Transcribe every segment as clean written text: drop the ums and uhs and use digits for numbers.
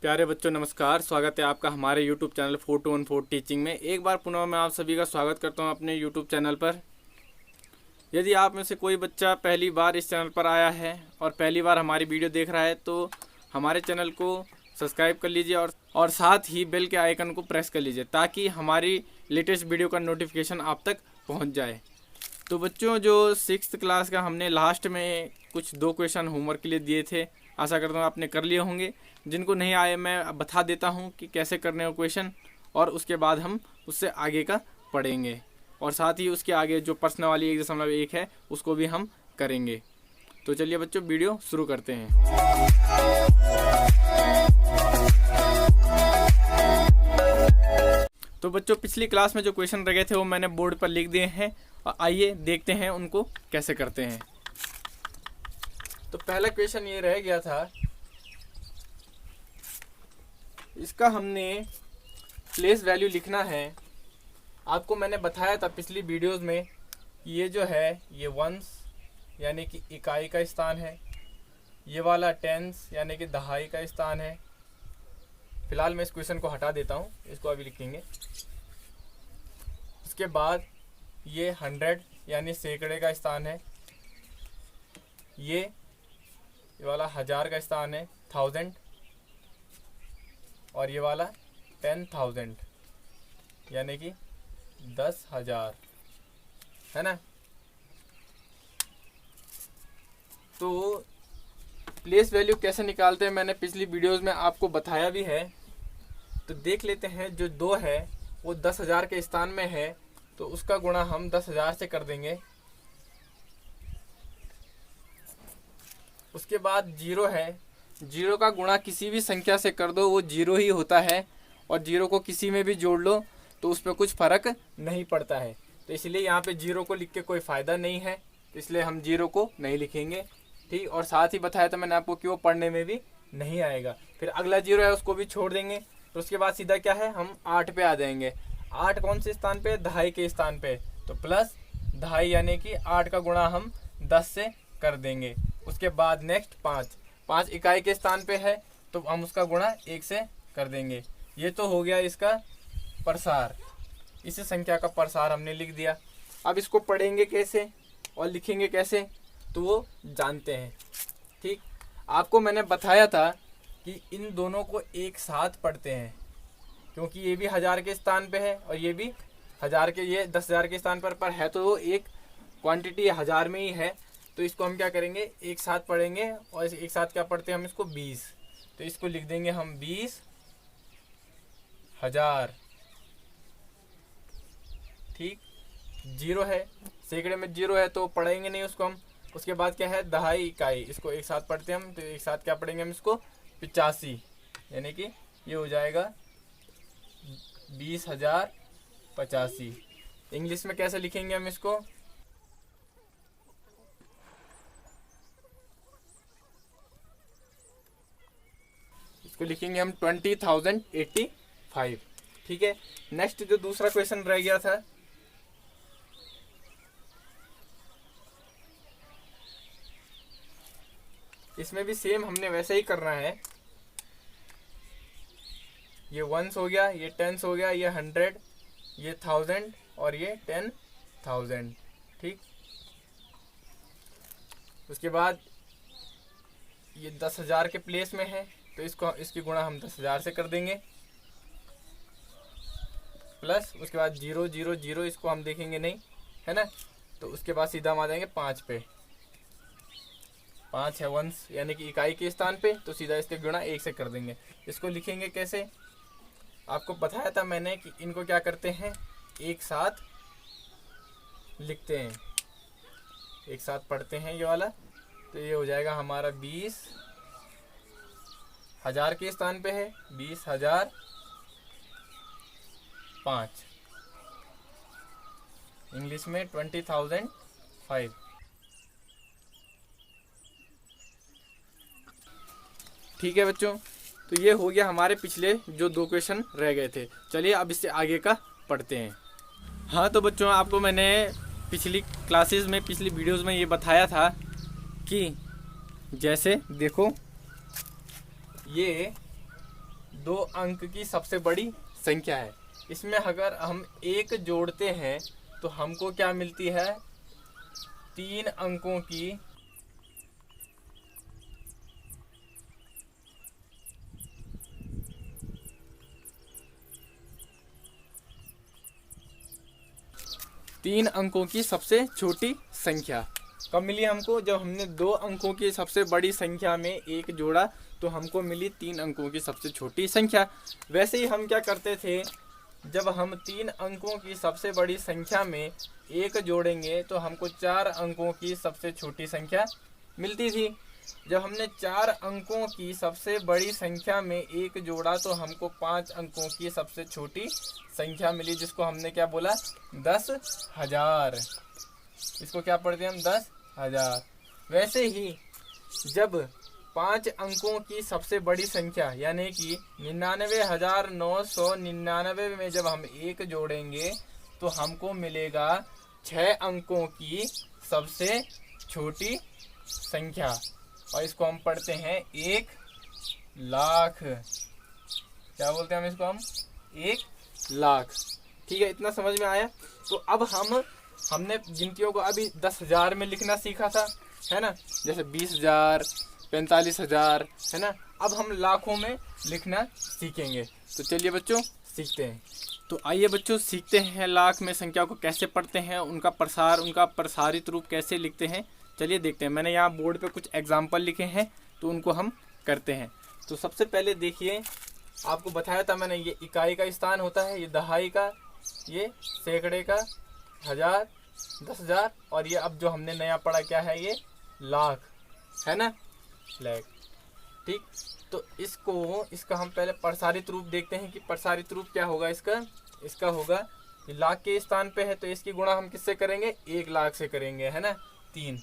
प्यारे बच्चों नमस्कार। स्वागत है आपका हमारे यूट्यूब चैनल 4214 टीचिंग में। एक बार पुनः मैं आप सभी का स्वागत करता हूं अपने यूट्यूब चैनल पर। यदि आप में से कोई बच्चा पहली बार इस चैनल पर आया है और पहली बार हमारी वीडियो देख रहा है तो हमारे चैनल को सब्सक्राइब कर लीजिए और साथ ही बेल के आइकन को प्रेस कर लीजिए ताकि हमारी लेटेस्ट वीडियो का नोटिफिकेशन आप तक पहुँच जाए। तो बच्चों, जो 6th क्लास का हमने लास्ट में कुछ 2 क्वेश्चन होमवर्क के लिए दिए थे, आशा करता हूँ आपने कर लिए होंगे। जिनको नहीं आए मैं बता देता हूँ कि कैसे करने हैं क्वेश्चन, और उसके बाद हम उससे आगे का पढ़ेंगे और साथ ही उसके आगे जो प्रश्न वाली 1.1 है उसको भी हम करेंगे। तो चलिए बच्चों, वीडियो शुरू करते हैं। तो बच्चों, पिछली क्लास में जो क्वेश्चन रह गए थे वो मैंने बोर्ड पर लिख दिए हैं और आइए देखते हैं उनको कैसे करते हैं। तो पहला क्वेश्चन ये रह गया था, इसका हमने प्लेस वैल्यू लिखना है। आपको मैंने बताया था पिछली वीडियोस में, ये जो है ये वंस यानी कि इकाई का स्थान है, ये वाला टेंस यानी कि दहाई का स्थान है। फिलहाल मैं इस क्वेश्चन को हटा देता हूँ, इसको अभी लिखेंगे। उसके बाद ये 100 यानी सैकड़े का स्थान है, ये वाला 1000 का स्थान है, 1000, और ये वाला 10,000 यानी कि 10,000 है ना। तो प्लेस वैल्यू कैसे निकालते हैं मैंने पिछली वीडियोस में आपको बताया भी है। तो देख लेते हैं, जो 2 है वो 10,000 के स्थान में है तो उसका गुणा हम 10,000 से कर देंगे। उसके बाद 0 है, 0 का गुणा किसी भी संख्या से कर दो वो 0 ही होता है, और 0 को किसी में भी जोड़ लो तो उस पर कुछ फर्क नहीं पड़ता है। तो इसलिए यहाँ पे 0 को लिख के कोई फ़ायदा नहीं है, तो इसलिए हम 0 को नहीं लिखेंगे। ठीक, और साथ ही बताया था मैंने आपको कि वो पढ़ने में भी नहीं आएगा। फिर अगला 0 है उसको भी छोड़ देंगे। तो उसके बाद सीधा क्या है, हम 8 पे आ जाएंगे। 8 कौन से स्थान पे, दहाई के स्थान पे, तो प्लस दहाई यानी कि 8 का गुणा हम 10 से कर देंगे। उसके बाद नेक्स्ट 5 इकाई के स्थान पे है तो हम उसका गुणा 1 से कर देंगे। ये तो हो गया इसका प्रसार, इस संख्या का प्रसार हमने लिख दिया। अब इसको पढ़ेंगे कैसे और लिखेंगे कैसे तो वो जानते हैं। ठीक, आपको मैंने बताया था कि इन दोनों को एक साथ पढ़ते हैं, क्योंकि ये भी 1000 के स्थान पे है और ये भी 1000 के, ये 10,000 के स्थान पर है तो वो एक क्वांटिटी 1000 में ही है। तो इसको हम क्या करेंगे, एक साथ पढ़ेंगे। और एक साथ क्या पढ़ते हैं हम इसको, 20। तो इसको लिख देंगे हम 20,000। ठीक, 0 है, सैकड़े में 0 है तो पढ़ेंगे नहीं उसको हम। उसके बाद क्या है, दहाई इकाई, इसको एक साथ पढ़ते हैं हम। तो एक साथ क्या पढ़ेंगे हम इसको, 85, यानी कि ये हो जाएगा 20,085। इंग्लिश में कैसे लिखेंगे हम इसको, इसको लिखेंगे हम 20,085। ठीक है। नेक्स्ट जो दूसरा क्वेश्चन रह गया था, इसमें भी सेम हमने वैसे ही करना है। ये वंस हो गया, ये टेंस हो गया, ये 100, ये 1000 और ये 10,000। ठीक, उसके बाद ये 10,000 के प्लेस में है तो इसकी गुणा हम 10,000 से कर देंगे। प्लस उसके बाद 0 0 0, इसको हम देखेंगे नहीं, है ना। तो उसके बाद सीधा हम आ जाएंगे 5 पे। 5 है वंस यानी कि इकाई के स्थान पे, तो सीधा इसके गुणा 1 से कर देंगे। इसको लिखेंगे कैसे, आपको बताया था मैंने कि इनको क्या करते हैं, एक साथ लिखते हैं, एक साथ पढ़ते हैं ये वाला। तो ये हो जाएगा हमारा 20,000 के स्थान पे है 20,005, इंग्लिश में 20,005। ठीक है बच्चों, तो ये हो गया हमारे पिछले जो 2 क्वेश्चन रह गए थे। चलिए अब इससे आगे का पढ़ते हैं। हाँ तो बच्चों, आपको मैंने पिछली क्लासेस में, पिछली वीडियोस में ये बताया था कि जैसे देखो ये 2 अंक की सबसे बड़ी संख्या है। इसमें अगर हम 1 जोड़ते हैं तो हमको क्या मिलती है, 3 अंकों की सबसे छोटी संख्या। कब मिली हमको, जब हमने 2 अंकों की सबसे बड़ी संख्या में 1 जोड़ा तो हमको मिली 3 अंकों की सबसे छोटी संख्या। वैसे ही हम क्या करते थे, जब हम 3 अंकों की सबसे बड़ी संख्या में 1 जोड़ेंगे तो हमको 4 अंकों की सबसे छोटी संख्या मिलती थी। जब हमने 4 अंकों की सबसे बड़ी संख्या में 1 जोड़ा तो हमको 5 अंकों की सबसे छोटी संख्या मिली, जिसको हमने क्या बोला, 10,000। इसको क्या पढ़ते हैं हम, 10,000। वैसे ही जब 5 अंकों की सबसे बड़ी संख्या यानी कि 99,999 में जब हम 1 जोड़ेंगे तो हमको मिलेगा 6 अंकों की सबसे छोटी संख्या, और इसको हम पढ़ते हैं 1,00,000। क्या बोलते हैं हम इसको, हम 1,00,000। ठीक है, इतना समझ में आया। तो अब हमने गिनतियों को अभी 10,000 में लिखना सीखा था, है ना, जैसे 20,000, 45,000, है ना। अब हम लाखों में लिखना सीखेंगे। तो चलिए बच्चों सीखते हैं। तो आइए बच्चों सीखते हैं लाख में संख्या को कैसे पढ़ते हैं, उनका प्रसारित रूप कैसे लिखते हैं। चलिए देखते हैं। मैंने यहाँ बोर्ड पे कुछ एग्जाम्पल लिखे हैं तो उनको हम करते हैं। तो सबसे पहले देखिए, आपको बताया था मैंने, ये इकाई का स्थान होता है, ये दहाई का, ये सैकड़े का, 1000, 10,000, और ये अब जो हमने नया पढ़ा क्या है, ये लाख, है ना, लाख। ठीक, तो इसका हम पहले प्रसारित रूप देखते हैं कि प्रसारित रूप क्या होगा इसका होगा, ये लाख के स्थान पे है तो इसकी गुणा हम किससे करेंगे, 1,00,000 से करेंगे, है ना, 3।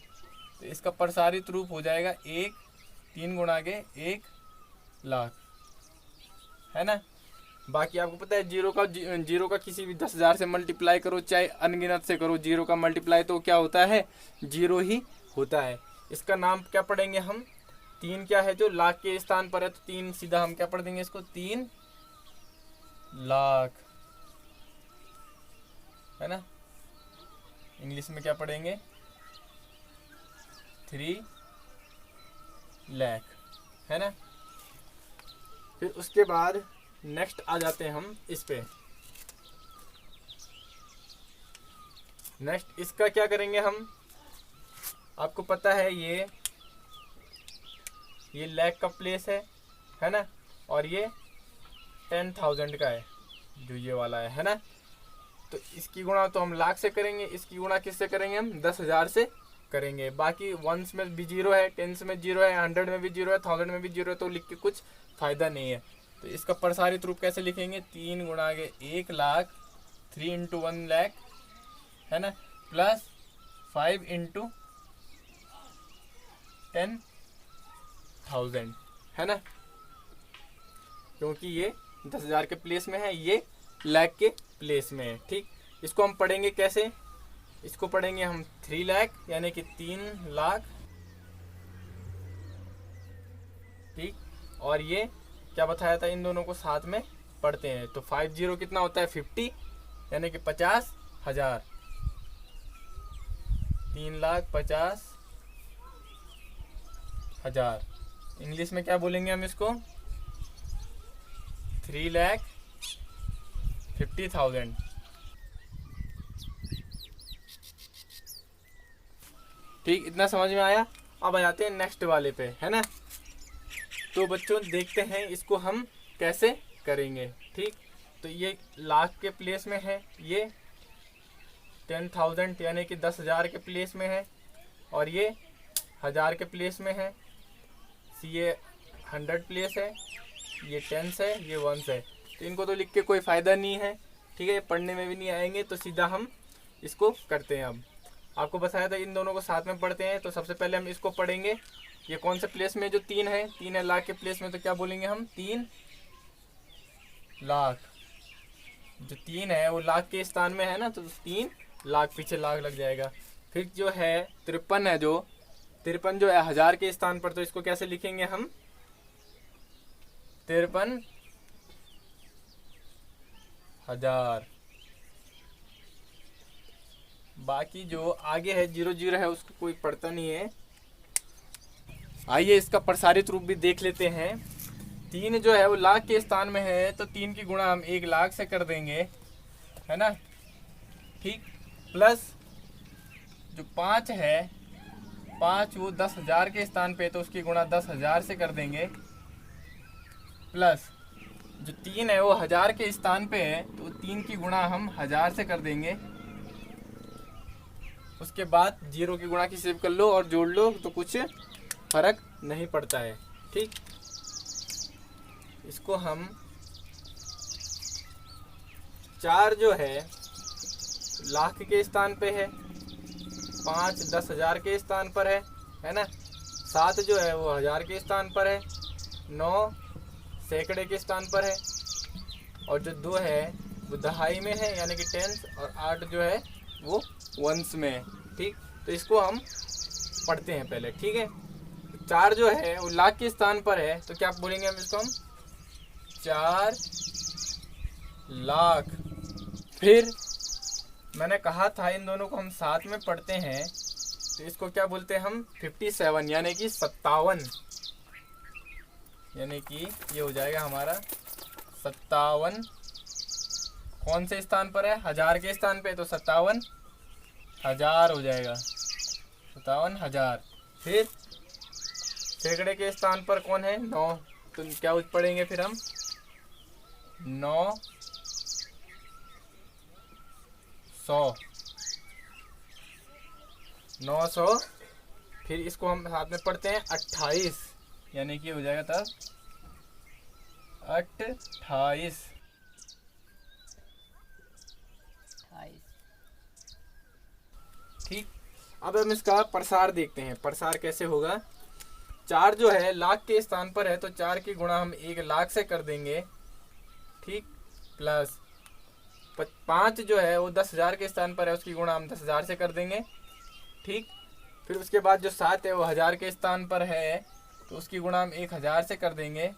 तो इसका प्रसारित रूप हो जाएगा 3 गुणा के 1,00,000, है ना। बाकी आपको पता है जीरो का किसी भी 10,000 से मल्टीप्लाई करो, चाहे अनगिनत से करो, जीरो का मल्टीप्लाई तो क्या होता है, जीरो ही होता है। इसका नाम क्या पढ़ेंगे हम, 3 क्या है, जो लाख के स्थान पर है तो 3 सीधा हम क्या पढ़ देंगे इसको, 3,00,000, है ना। इंग्लिश में क्या पढ़ेंगे, 3,00,000, है ना। फिर उसके बाद नेक्स्ट आ जाते हैं हम इस पे। नेक्स्ट इसका क्या करेंगे हम, आपको पता है ये लाख का प्लेस है ना, और ये 10,000 का है, जो ये वाला है ना। तो इसकी गुणा तो हम लाख से करेंगे, इसकी गुणा किससे करेंगे हम, 10,000 से करेंगे। बाकी वंस में भी जीरो है, टेंस में जीरो है, 100 में भी जीरो है, 1000 में भी जीरो है, तो लिख के कुछ फायदा नहीं है। तो इसका प्रसारित रूप कैसे लिखेंगे, 3 गुणा के 1,00,000, 3 इंटू 1,00,000, है ना, प्लस 5 इंटू 10,000, है ना, क्योंकि ये 10,000 के प्लेस में है, ये लाख के प्लेस में है। ठीक, इसको हम पढ़ेंगे कैसे, इसको पढ़ेंगे हम 3,00,000 यानी कि 3,00,000। ठीक, और ये क्या बताया था, इन दोनों को साथ में पढ़ते हैं तो 50 कितना होता है, 50 यानी कि 50,000, 3,50,000। इंग्लिश में क्या बोलेंगे हम इसको, 3,50,000। ठीक, इतना समझ में आया। अब आ जाते हैं नेक्स्ट वाले पे, है ना। तो बच्चों देखते हैं इसको हम कैसे करेंगे। ठीक, तो ये लाख के प्लेस में है, ये 10,000 यानी कि 10,000 के प्लेस में है, और ये 1000 के प्लेस में है, ये 100 प्लेस है, ये 10 है, ये 1 है। तो इनको तो लिख के कोई फ़ायदा नहीं है, ठीक है, ये पढ़ने में भी नहीं आएंगे, तो सीधा हम इसको करते हैं। अब आपको बताया था इन दोनों को साथ में पढ़ते हैं, तो सबसे पहले हम इसको पढ़ेंगे। ये कौन से प्लेस में, जो 3 है, 3 है लाख के प्लेस में, तो क्या बोलेंगे हम, 3,00,000। जो 3 है वो लाख के स्थान में है ना, तो 3,00,000 पीछे लाख लग जाएगा। फिर जो है 53 है, जो 53 जो है 1000 के स्थान पर, तो इसको कैसे लिखेंगे हम, 53 1000। बाकी जो आगे है 00 है उसको कोई पढ़ता नहीं है। आइए इसका प्रसारित रूप भी देख लेते हैं। 3 जो है वो लाख के स्थान में है तो 3 की गुणा हम 1 लाख से कर देंगे, है ना, ठीक। प्लस जो 5 है, 5 वो 10,000 के स्थान पे तो उसकी गुणा 10,000 से कर देंगे। प्लस जो 3 है वो 1000 के स्थान पे है तो 3 की गुणा हम 1000 से कर देंगे। उसके बाद 0 की गुणा की सेव कर लो और जोड़ लो तो कुछ फर्क नहीं पड़ता है, ठीक। इसको हम 4 जो है लाख के स्थान पे है, 5 10,000 के स्थान पर है ना, 7 जो है वो 1000 के स्थान पर है, 9 सैकड़े के स्थान पर है, और जो 2 है वो दहाई में है यानी कि टेंस, और 8 जो है वो वंस में है, ठीक। तो इसको हम पढ़ते हैं पहले, ठीक है। 4 जो है वो लाख के स्थान पर है तो क्या बोलेंगे हम इसको, हम 4 लाख। फिर मैंने कहा था इन दोनों को हम साथ में पढ़ते हैं तो इसको क्या बोलते हैं हम, 57 यानी कि 57, यानी कि ये हो जाएगा हमारा 57। कौन से स्थान पर है, 1000 के स्थान पे तो 57,000 हो जाएगा, 57,000। फिर सैकड़े के स्थान पर कौन है, 9, तो क्या पढ़ेंगे फिर हम, 900। फिर इसको हम साथ में पढ़ते हैं 28, यानी कि हो जाएगा तब 28। ठीक। अब हम इसका प्रसार देखते हैं, प्रसार कैसे होगा। 4 जो है लाख के स्थान पर है तो 4 की गुणा हम 1 लाख से कर देंगे, ठीक। प्लस 5 जो है वो 10,000 के स्थान पर है, उसकी गुणा हम 10,000 से कर देंगे, ठीक। फिर उसके बाद जो 7 है वो 1000 के स्थान पर है तो उसकी गुणा हम 1000 से कर देंगे।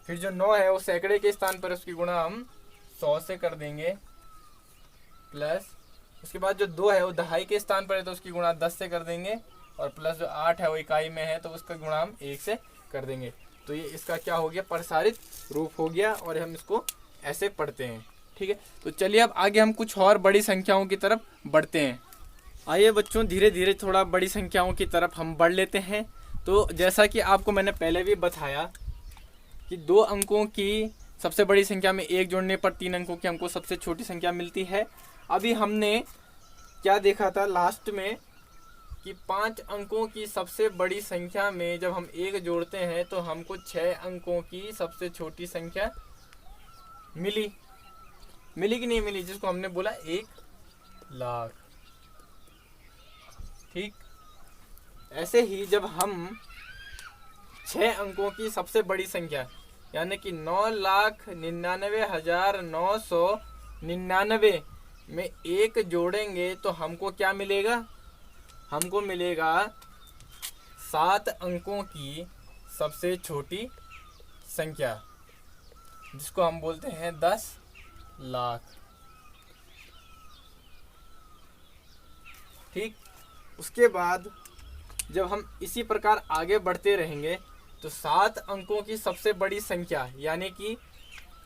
फिर जो 9 है वो सैकड़े के स्थान पर, उसकी गुणा हम 100 से कर देंगे। प्लस उसके बाद जो 2 है वो दहाई के स्थान पर है तो उसकी गुणा 10 से कर देंगे, और प्लस जो 8 है वो इकाई में है तो उसका गुणा हम 1 से कर देंगे। तो ये इसका क्या हो गया, प्रसारित रूप हो गया, और हम इसको ऐसे पढ़ते हैं, ठीक है। तो चलिए अब आगे हम कुछ और बड़ी संख्याओं की तरफ बढ़ते हैं। आइए बच्चों, धीरे धीरे थोड़ा बड़ी संख्याओं की तरफ हम बढ़ लेते हैं। तो जैसा कि आपको मैंने पहले भी बताया कि 2 अंकों की सबसे बड़ी संख्या में 1 जोड़ने पर 3 अंकों की हमको सबसे छोटी संख्या मिलती है। अभी हमने क्या देखा था लास्ट में कि 5 अंकों की सबसे बड़ी संख्या में जब हम 1 जोड़ते हैं तो हमको 6 अंकों की सबसे छोटी संख्या मिली कि नहीं मिली, जिसको हमने बोला 1 लाख, ठीक। ऐसे ही जब हम 6 अंकों की सबसे बड़ी संख्या यानी कि 9,99,999 में 1 जोड़ेंगे तो हमको क्या मिलेगा, हमको मिलेगा 7 अंकों की सबसे छोटी संख्या, जिसको हम बोलते हैं 10 लाख, ठीक। उसके बाद जब हम इसी प्रकार आगे बढ़ते रहेंगे तो 7 अंकों की सबसे बड़ी संख्या यानी कि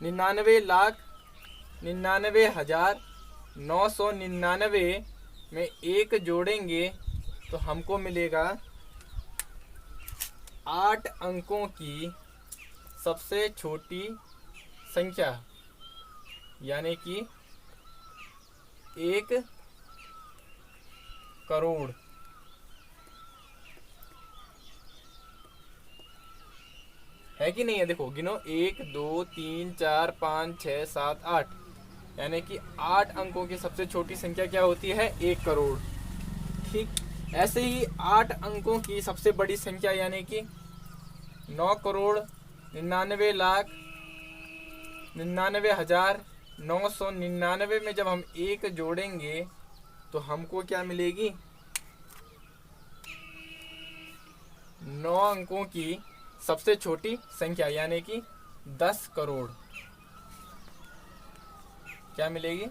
99,99,999 में 1 जोड़ेंगे तो हमको मिलेगा 8 अंकों की सबसे छोटी संख्या यानी कि 1 करोड़। है कि नहीं है, देखो गिनो, 1 2 3 4 5 6 7 8, यानी कि 8 अंकों की सबसे छोटी संख्या क्या होती है, 1 करोड़, ठीक। ऐसे ही 8 अंकों की सबसे बड़ी संख्या यानी कि 9,99,99,999 में जब हम 1 जोड़ेंगे तो हमको क्या मिलेगी, 9 अंकों की सबसे छोटी संख्या यानी कि 10 करोड़। क्या मिलेगी?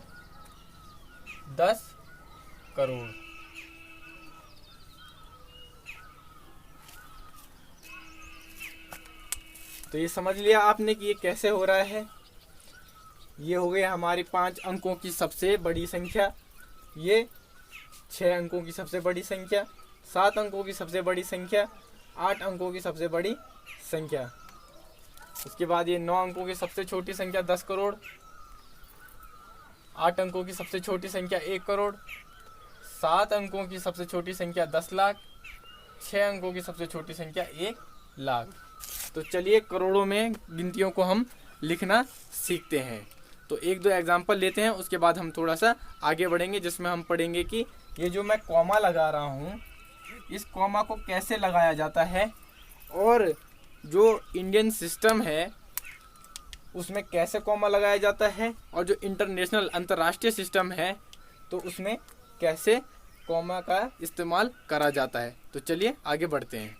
10 करोड़। तो ये समझ लिया आपने कि ये कैसे हो रहा है। ये हो गई हमारी 5 अंकों की सबसे बड़ी संख्या, ये 6 अंकों की सबसे बड़ी संख्या, 7 अंकों की सबसे बड़ी संख्या, 8 अंकों की सबसे बड़ी संख्या। उसके बाद ये 9 अंकों की सबसे छोटी संख्या 10 करोड़, 8 अंकों की सबसे छोटी संख्या 1 करोड़, 7 अंकों की सबसे छोटी संख्या 10 लाख, 6 अंकों की सबसे छोटी संख्या 1 लाख। तो चलिए करोड़ों में गिनतियों को हम लिखना सीखते हैं। तो एक दो एग्जाम्पल लेते हैं, उसके बाद हम थोड़ा सा आगे बढ़ेंगे, जिसमें हम पढ़ेंगे कि ये जो मैं कॉमा लगा रहा हूँ, इस कॉमा को कैसे लगाया जाता है, और जो इंडियन सिस्टम है उसमें कैसे कॉमा लगाया जाता है, और जो इंटरनेशनल अंतर्राष्ट्रीय सिस्टम है तो उसमें कैसे कॉमा का इस्तेमाल करा जाता है। तो चलिए आगे बढ़ते हैं।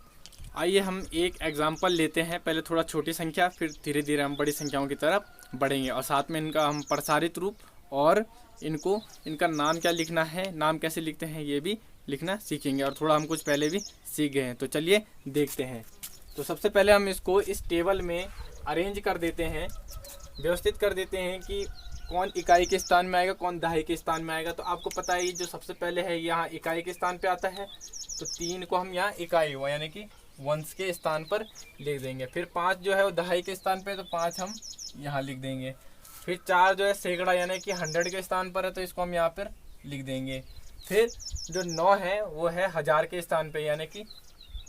आइए हम एक एग्जाम्पल लेते हैं, पहले थोड़ा छोटी संख्या, फिर धीरे धीरे हम बड़ी संख्याओं की तरफ बढ़ेंगे, और साथ में इनका हम प्रसारित रूप और इनका नाम क्या लिखना है, नाम कैसे लिखते हैं, ये भी लिखना सीखेंगे, और थोड़ा हम कुछ पहले भी सीख गए हैं। तो चलिए देखते हैं। तो सबसे पहले हम इसको इस टेबल में अरेंज कर देते हैं, व्यवस्थित कर देते हैं कि कौन इकाई के स्थान में आएगा, कौन दहाई के स्थान में आएगा। तो आपको पता है जो सबसे पहले है यहाँ इकाई के स्थान पे आता है, तो 3 को हम यहाँ इकाई हुआ यानी कि वंश के स्थान पर लिख देंगे। फिर 5 जो है वो दहाई के स्थान पे, तो 5 हम यहाँ लिख देंगे। फिर 4 जो है सैकड़ा यानी कि 100 के स्थान पर है, तो इसको हम यहाँ पर लिख देंगे। फिर जो 9 है वो है 1000 के स्थान पे यानी कि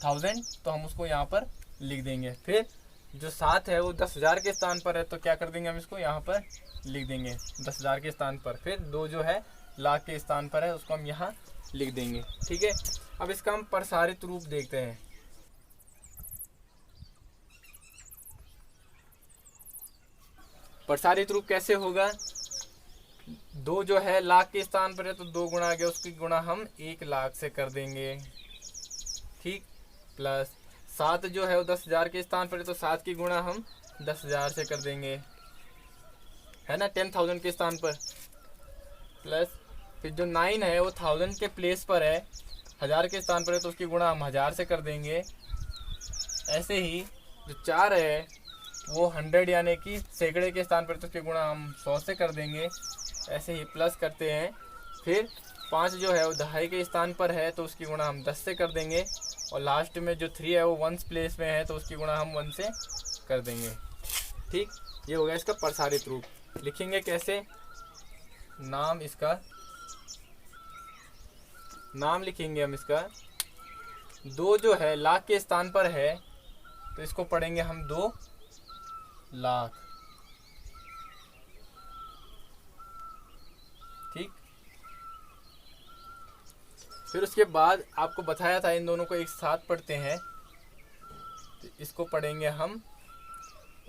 1000, तो हम उसको यहाँ पर लिख देंगे। फिर जो 7 है वो 10,000 के स्थान पर है, तो क्या कर देंगे हम इसको यहाँ पर लिख देंगे 10,000 के स्थान पर। फिर 2 जो है लाख के स्थान पर है, उसको हम यहाँ लिख देंगे। ठीक है, अब इसका हम प्रसारित रूप देखते हैं। प्रसारित रूप कैसे होगा? 2 जो है लाख के स्थान पर है, तो 2 गुणा आ गया, उसकी गुणा हम 1 लाख से कर देंगे। ठीक, प्लस 7 जो है वो 10,000 के स्थान पर है, तो 7 की गुणा हम 10,000 से कर देंगे, है ना, 10,000 के स्थान पर। प्लस फिर जो 9 है वो 1000 के प्लेस पर है, 1000 के स्थान पर है, तो उसकी गुणा हम 1000 से कर देंगे। ऐसे ही जो 4 है वो 100 यानी कि सैकड़े के स्थान पर, तो उसकी गुणा हम 100 से कर देंगे। ऐसे ही प्लस करते हैं। फिर 5 जो है वो दहाई के स्थान पर है, तो उसकी गुणा हम 10 से कर देंगे। और लास्ट में जो 3 है वो वंस प्लेस में है, तो उसकी गुणा हम 1 से कर देंगे। ठीक, ये हो गया इसका प्रसारित रूप। लिखेंगे कैसे? नाम, इसका नाम लिखेंगे हम इसका। 2 जो है लाख के स्थान पर है, तो इसको पढ़ेंगे हम 2 लाख। ठीक, फिर उसके बाद आपको बताया था इन दोनों को एक साथ पढ़ते हैं, तो इसको पढ़ेंगे हम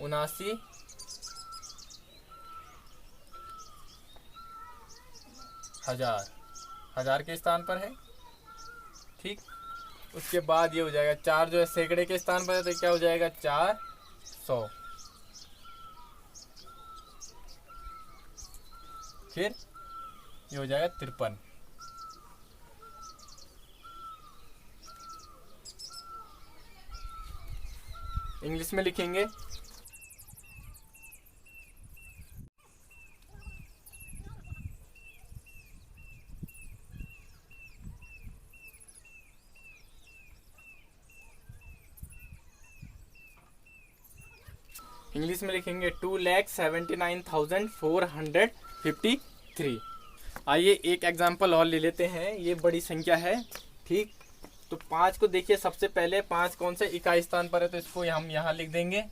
79,000, 1000 के स्थान पर है। ठीक, उसके बाद ये हो जाएगा 4 जो है सैकड़े के स्थान पर है, तो क्या हो जाएगा 400। फिर ये हो जाएगा 53। इंग्लिश में लिखेंगे। इंग्लिश में लिखेंगे 2,79,453। आइए एक एग्जांपल और ले लेते हैं, ये बड़ी संख्या है। ठीक, तो 5 को देखिए, सबसे पहले 5 कौन से इकाई स्थान पर है, तो इसको हम यहाँ लिख देंगे।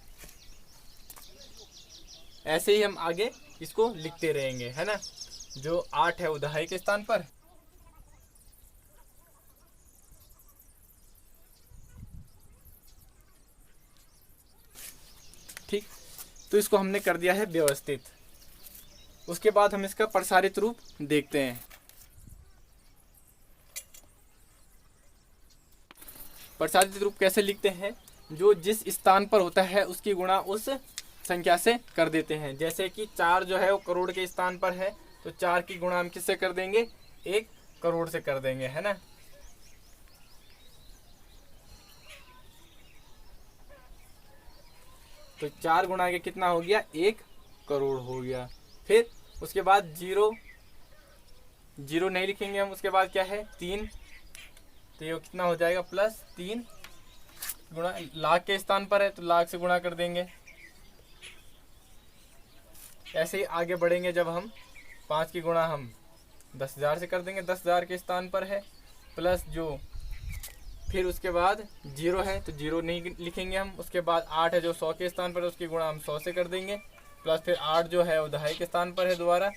ऐसे ही हम आगे इसको लिखते रहेंगे, है ना। जो 8 है वो दहाई के स्थान पर, ठीक, तो इसको हमने कर दिया है व्यवस्थित। उसके बाद हम इसका प्रसारित रूप देखते हैं। प्रसारित रूप कैसे लिखते हैं? जो जिस स्थान पर होता है उसकी गुणा उस संख्या से कर देते हैं। जैसे कि 4 जो है वो करोड़ के स्थान पर है, तो 4 की गुणा हम किससे कर देंगे, 1 करोड़ से कर देंगे, है ना। तो 4 गुणा के कितना हो गया, 1 करोड़ हो गया। फिर उसके बाद जीरो नहीं लिखेंगे हम, उसके बाद क्या है 3, तो ये कितना हो जाएगा +3 गुणा, लाख के स्थान पर है तो लाख से गुणा कर देंगे। ऐसे ही आगे बढ़ेंगे, जब हम 5 की गुणा हम 10,000 से कर देंगे, 10,000 के स्थान पर है, प्लस जो फिर उसके बाद 0 है तो 0 नहीं लिखेंगे हम। उसके बाद 8 है जो 100 के स्थान पर है, उसकी गुणा हम 100 से कर देंगे, प्लस फिर 8 जो है वो दहाई के स्थान पर है दोबारा,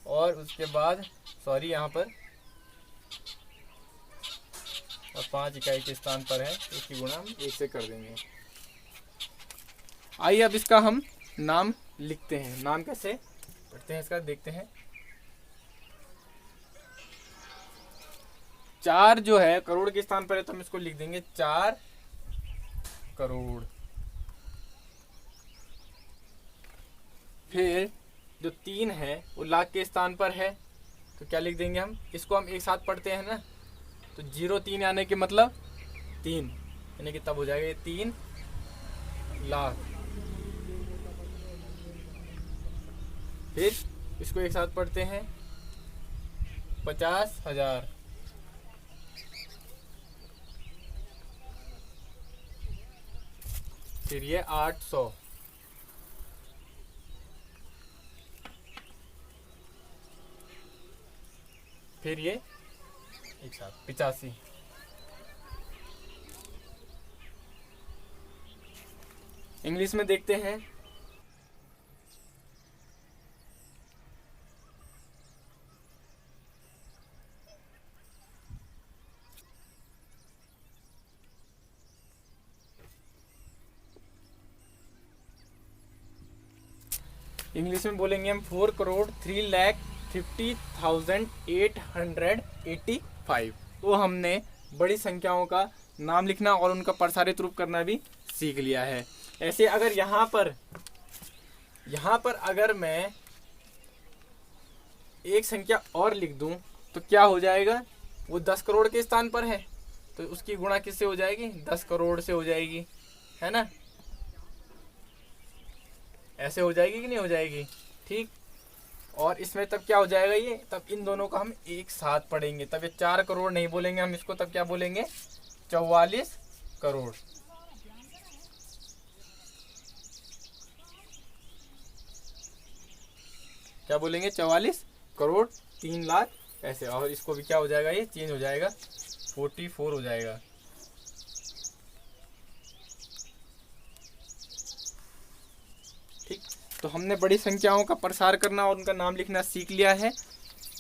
और उसके बाद सॉरी यहाँ पर और 5 इकाई के स्थान पर है तो उसकी गुणा हम 1 से कर देंगे। आइए अब इसका हम नाम लिखते हैं। नाम कैसे पढ़ते हैं इसका देखते हैं। 4 जो है करोड़ के स्थान पर है तो हम इसको लिख देंगे 4 करोड़। फिर जो 3 है वो लाख के स्थान पर है तो क्या लिख देंगे हम, इसको हम एक साथ पढ़ते हैं ना, तो 0 3 आने के मतलब 3, यानी कि तब हो जाएगा ये 3 लाख। फिर इसको एक साथ पढ़ते हैं 50,000। फिर ये 800। फिर ये एक साथ 85। इंग्लिश में देखते हैं। इंग्लिश में बोलेंगे हम 4,03,50,885। तो हमने बड़ी संख्याओं का नाम लिखना और उनका प्रसारित रूप करना भी सीख लिया है। ऐसे अगर यहाँ पर अगर मैं एक संख्या और लिख दूं तो क्या हो जाएगा, वो 10 करोड़ के स्थान पर है तो उसकी गुणा किससे हो जाएगी, 10 करोड़ से हो जाएगी, है ना। ऐसे हो जाएगी कि नहीं हो जाएगी, ठीक। और इसमें तब क्या हो जाएगा, ये तब इन दोनों को हम एक साथ पढ़ेंगे, तब ये 4 करोड़ नहीं बोलेंगे हम इसको, तब क्या बोलेंगे 44 करोड़। क्या बोलेंगे 44 करोड़ 3 लाख ऐसे। और इसको भी क्या हो जाएगा, ये चेंज हो जाएगा 44 हो जाएगा। ठीक, तो हमने बड़ी संख्याओं का प्रसार करना और उनका नाम लिखना सीख लिया है।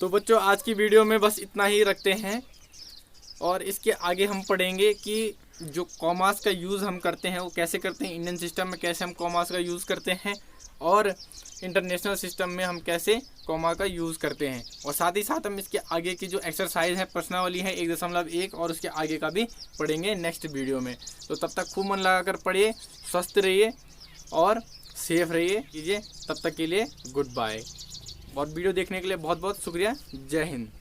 तो बच्चों आज की वीडियो में बस इतना ही रखते हैं, और इसके आगे हम पढ़ेंगे कि जो कॉमास का यूज़ हम करते हैं वो कैसे करते हैं, इंडियन सिस्टम में कैसे हम कॉमास का यूज़ करते हैं, और इंटरनेशनल सिस्टम में हम कैसे कॉमा का यूज़ करते हैं। और साथ ही साथ हम इसके आगे की जो एक्सरसाइज है प्रश्नावली है 1.1 और उसके आगे का भी पढ़ेंगे नेक्स्ट वीडियो में। तो तब तक खूब मन लगा कर पढ़िए, स्वस्थ रहिए और सेफ रहिए कीजिए। तब तक के लिए गुड बाय, और वीडियो देखने के लिए बहुत बहुत शुक्रिया। जय हिंद।